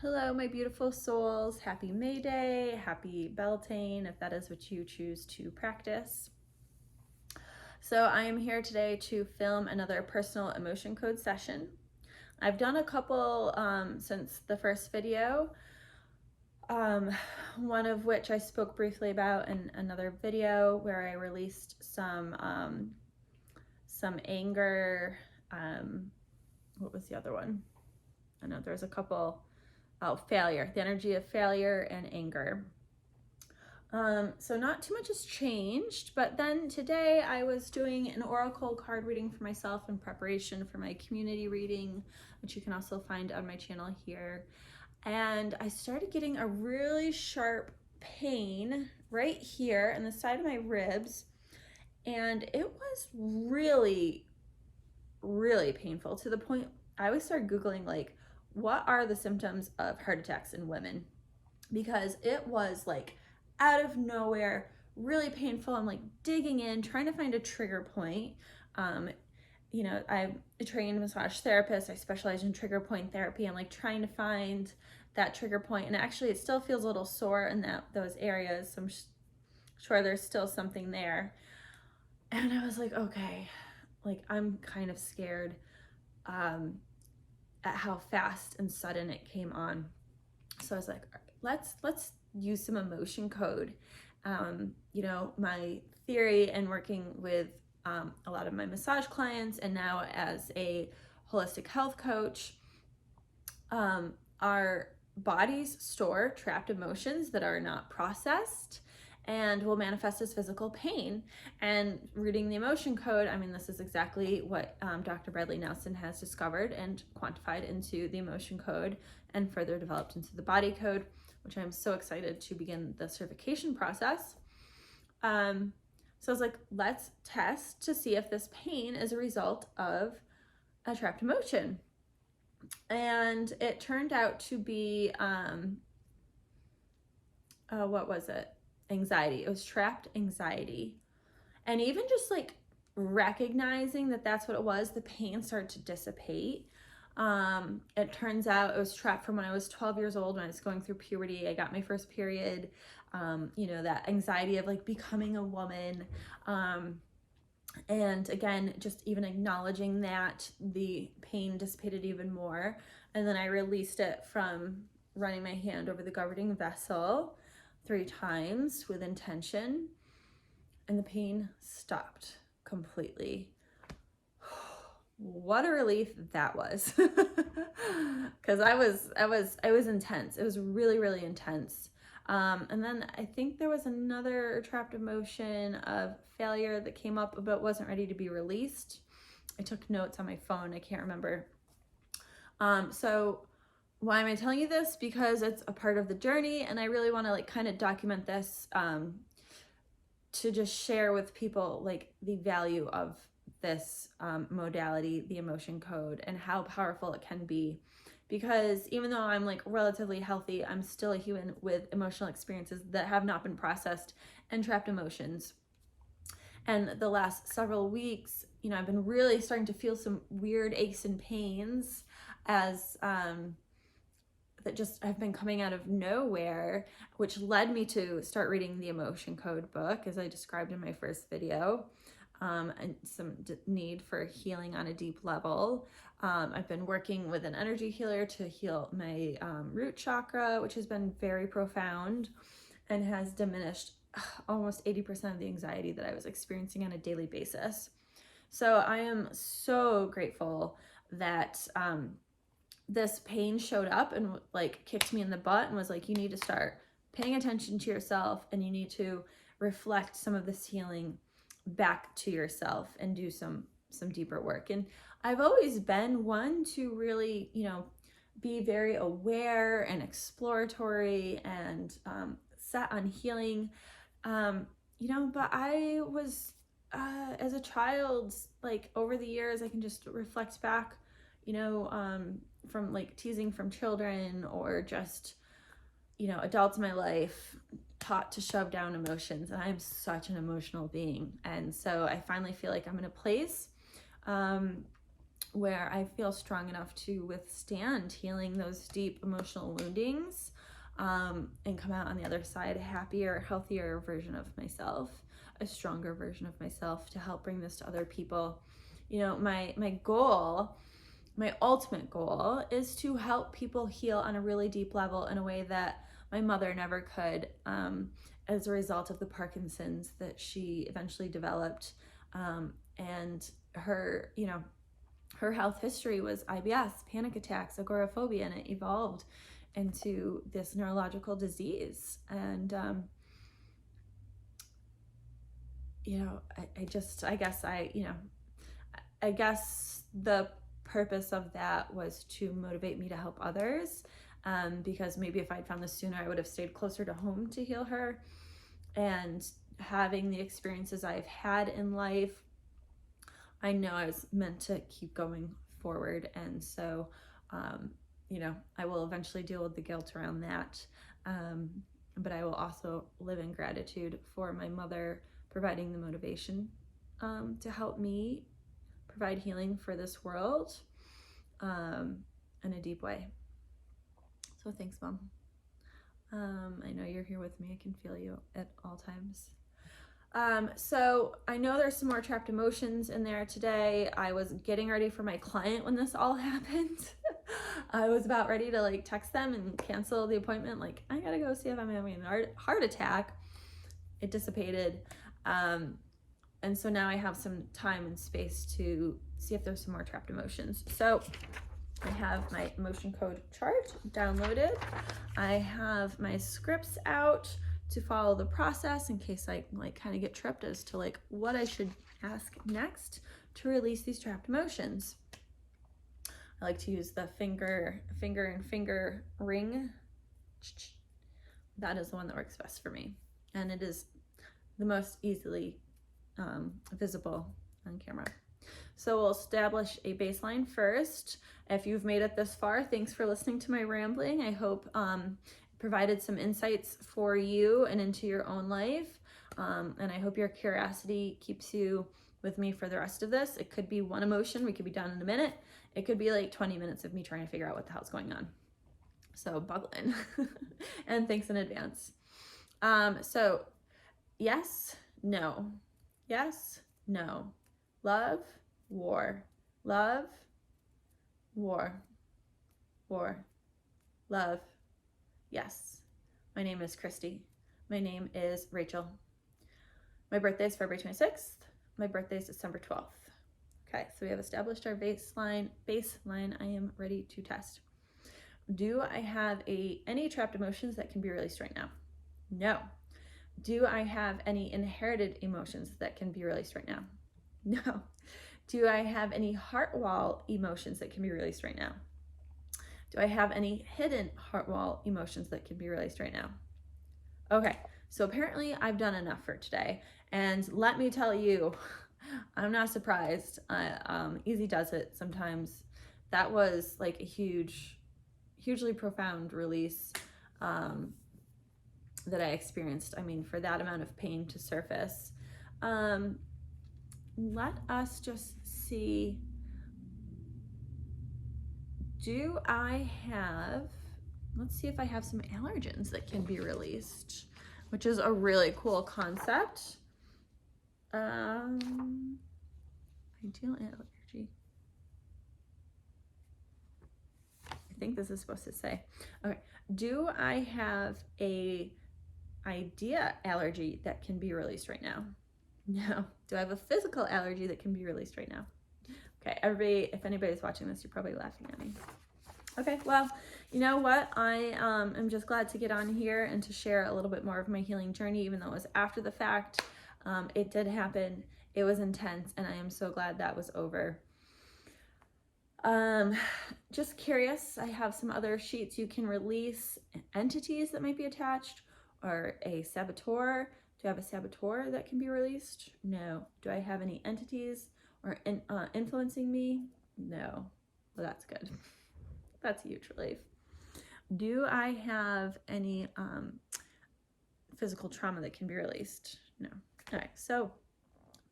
Hello, my beautiful souls. Happy May Day, happy Beltane, if that is what you choose to practice. So I am here today to film another personal emotion code session. I've done a couple since the first video, one of which I spoke briefly about in another video where I released some anger. What was the other one? I know there's a couple. Oh, failure, the energy of failure and anger. So not too much has changed, but then today I was doing an oracle card reading for myself in preparation for my community reading, which you can also find on my channel here. And I started getting a really sharp pain right here in the side of my ribs. And it was really, really painful to the point I always started Googling, like, what are the symptoms of heart attacks in women? Because it was like out of nowhere, really painful. I'm like digging in, trying to find a trigger point. I'm a trained massage therapist. I specialize in trigger point therapy. I'm like trying to find that trigger point, and actually it still feels a little sore in those areas. So I'm sure there's still something there. And I was like, okay, like I'm kind of scared at how fast and sudden it came on. So I was like, let's use some emotion code. My theory and working with a lot of my massage clients, and now as a holistic health coach, our bodies store trapped emotions that are not processed and will manifest as physical pain. And reading the emotion code, I mean, this is exactly what Dr. Bradley Nelson has discovered and quantified into the emotion code and further developed into the body code, which I'm so excited to begin the certification process. So I was like, let's test to see if this pain is a result of a trapped emotion. And it turned out to be, what was it? Anxiety. It was trapped anxiety. And even just like recognizing that that's what it was, the pain started to dissipate. It turns out it was trapped from when I was 12 years old, when I was going through puberty. I got my first period, that anxiety of like becoming a woman. And again, just even acknowledging that, the pain dissipated even more. And then I released it from running my hand over the governing vessel 3 times with intention, and the pain stopped completely. What a relief that was. Because I was intense. It was really, really intense. And then I think there was another trapped emotion of failure that came up but wasn't ready to be released. I took notes on my phone. I can't remember. So why am I telling you this? Because it's a part of the journey, and I really want to like kind of document this to just share with people like the value of this modality, the emotion code, and how powerful it can be. Because even though I'm like relatively healthy, I'm still a human with emotional experiences that have not been processed and trapped emotions. And the last several weeks, I've been really starting to feel some weird aches and pains as that just have been coming out of nowhere, which led me to start reading the emotion code book, as I described in my first video, and some need for healing on a deep level. I've been working with an energy healer to heal my root chakra, which has been very profound and has diminished almost 80% of the anxiety that I was experiencing on a daily basis. So I am so grateful that this pain showed up and like kicked me in the butt and was like, you need to start paying attention to yourself, and you need to reflect some of this healing back to yourself and do some deeper work. And I've always been one to really, be very aware and exploratory and set on healing, but I was, as a child, like over the years, I can just reflect back, from like teasing from children, or just, adults in my life, taught to shove down emotions. And I am such an emotional being. And so I finally feel like I'm in a place where I feel strong enough to withstand healing those deep emotional woundings, and come out on the other side a happier, healthier version of myself, a stronger version of myself, to help bring this to other people. You know, my goal, my ultimate goal, is to help people heal on a really deep level in a way that my mother never could, as a result of the Parkinson's that she eventually developed. And her, you know, her health history was IBS, panic attacks, agoraphobia, and it evolved into this neurological disease. And, you know, I guess the purpose of that was to motivate me to help others. Because maybe if I'd found this sooner, I would have stayed closer to home to heal her. And having the experiences I've had in life, I know I was meant to keep going forward. And so, you know, I will eventually deal with the guilt around that. But I will also live in gratitude for my mother providing the motivation, to help me provide healing for this world, in a deep way. So thanks, Mom. I know you're here with me. I can feel you at all times. So I know there's some more trapped emotions in there today. I was getting ready for my client when this all happened. I was about ready to like text them and cancel the appointment. Like, I gotta go see if I'm having a heart attack. It dissipated. And so now I have some time and space to see if there's some more trapped emotions. So I have my emotion code chart downloaded. I have my scripts out to follow the process in case I like kind of get tripped as to like what I should ask next to release these trapped emotions. I like to use the finger ring. That is the one that works best for me. And it is the most easily visible on camera. So we'll establish a baseline first. If you've made it this far, thanks for listening to my rambling. I hope provided some insights for you and into your own life. And I hope your curiosity keeps you with me for the rest of this. It could be one emotion. We could be done in a minute. It could be like 20 minutes of me trying to figure out what the hell's going on. So buckle in. And thanks in advance. So yes, no, yes, no, love, war, love, war, war, love, yes. My name is Christy. My name is Rachel. My birthday is February 26th. My birthday is December 12th. Okay, so we have established our baseline. I am ready to test. Do I have any trapped emotions that can be released right now? No. Do I have any inherited emotions that can be released right now? No. Do I have any heart wall emotions that can be released right now? Do I have any hidden heart wall emotions that can be released right now? Okay, so apparently I've done enough for today. And let me tell you, I'm not surprised. Easy does it sometimes. That was like a hugely profound release that I experienced. I mean, for that amount of pain to surface. Let us just see. Let's see if I have some allergens that can be released, which is a really cool concept. Ideal allergy. I think this is supposed to say, okay, do I have a idea allergy that can be released right now? No. Do I have a physical allergy that can be released right now? Okay, everybody, if anybody's watching this, you're probably laughing at me. Okay, well, you know what? I am just glad to get on here and to share a little bit more of my healing journey, even though it was after the fact. It did happen. It was intense, and I am so glad that was over. Just curious, I have some other sheets. You can release entities that might be attached, or a saboteur. Do I have a saboteur that can be released? No. Do I have any entities or influencing me? No. Well, that's good. That's a huge relief. Do I have any physical trauma that can be released? No. All right, so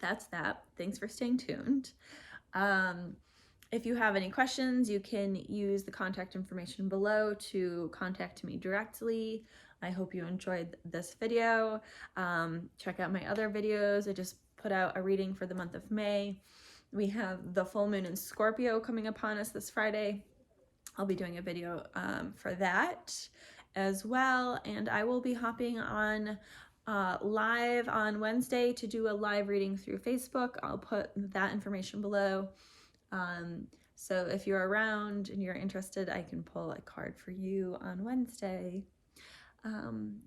that's that. Thanks for staying tuned. If you have any questions, you can use the contact information below to contact me directly. I hope you enjoyed this video. Check out my other videos. I just put out a reading for the month of May. We have the full moon in Scorpio coming upon us this Friday. I'll be doing a video for that as well. And I will be hopping on live on Wednesday to do a live reading through Facebook. I'll put that information below. So if you're around and you're interested, I can pull a card for you on Wednesday.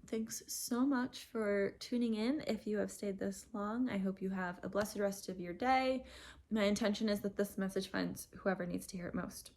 Thanks so much for tuning in. If you have stayed this long, I hope you have a blessed rest of your day. My intention is that this message finds whoever needs to hear it most.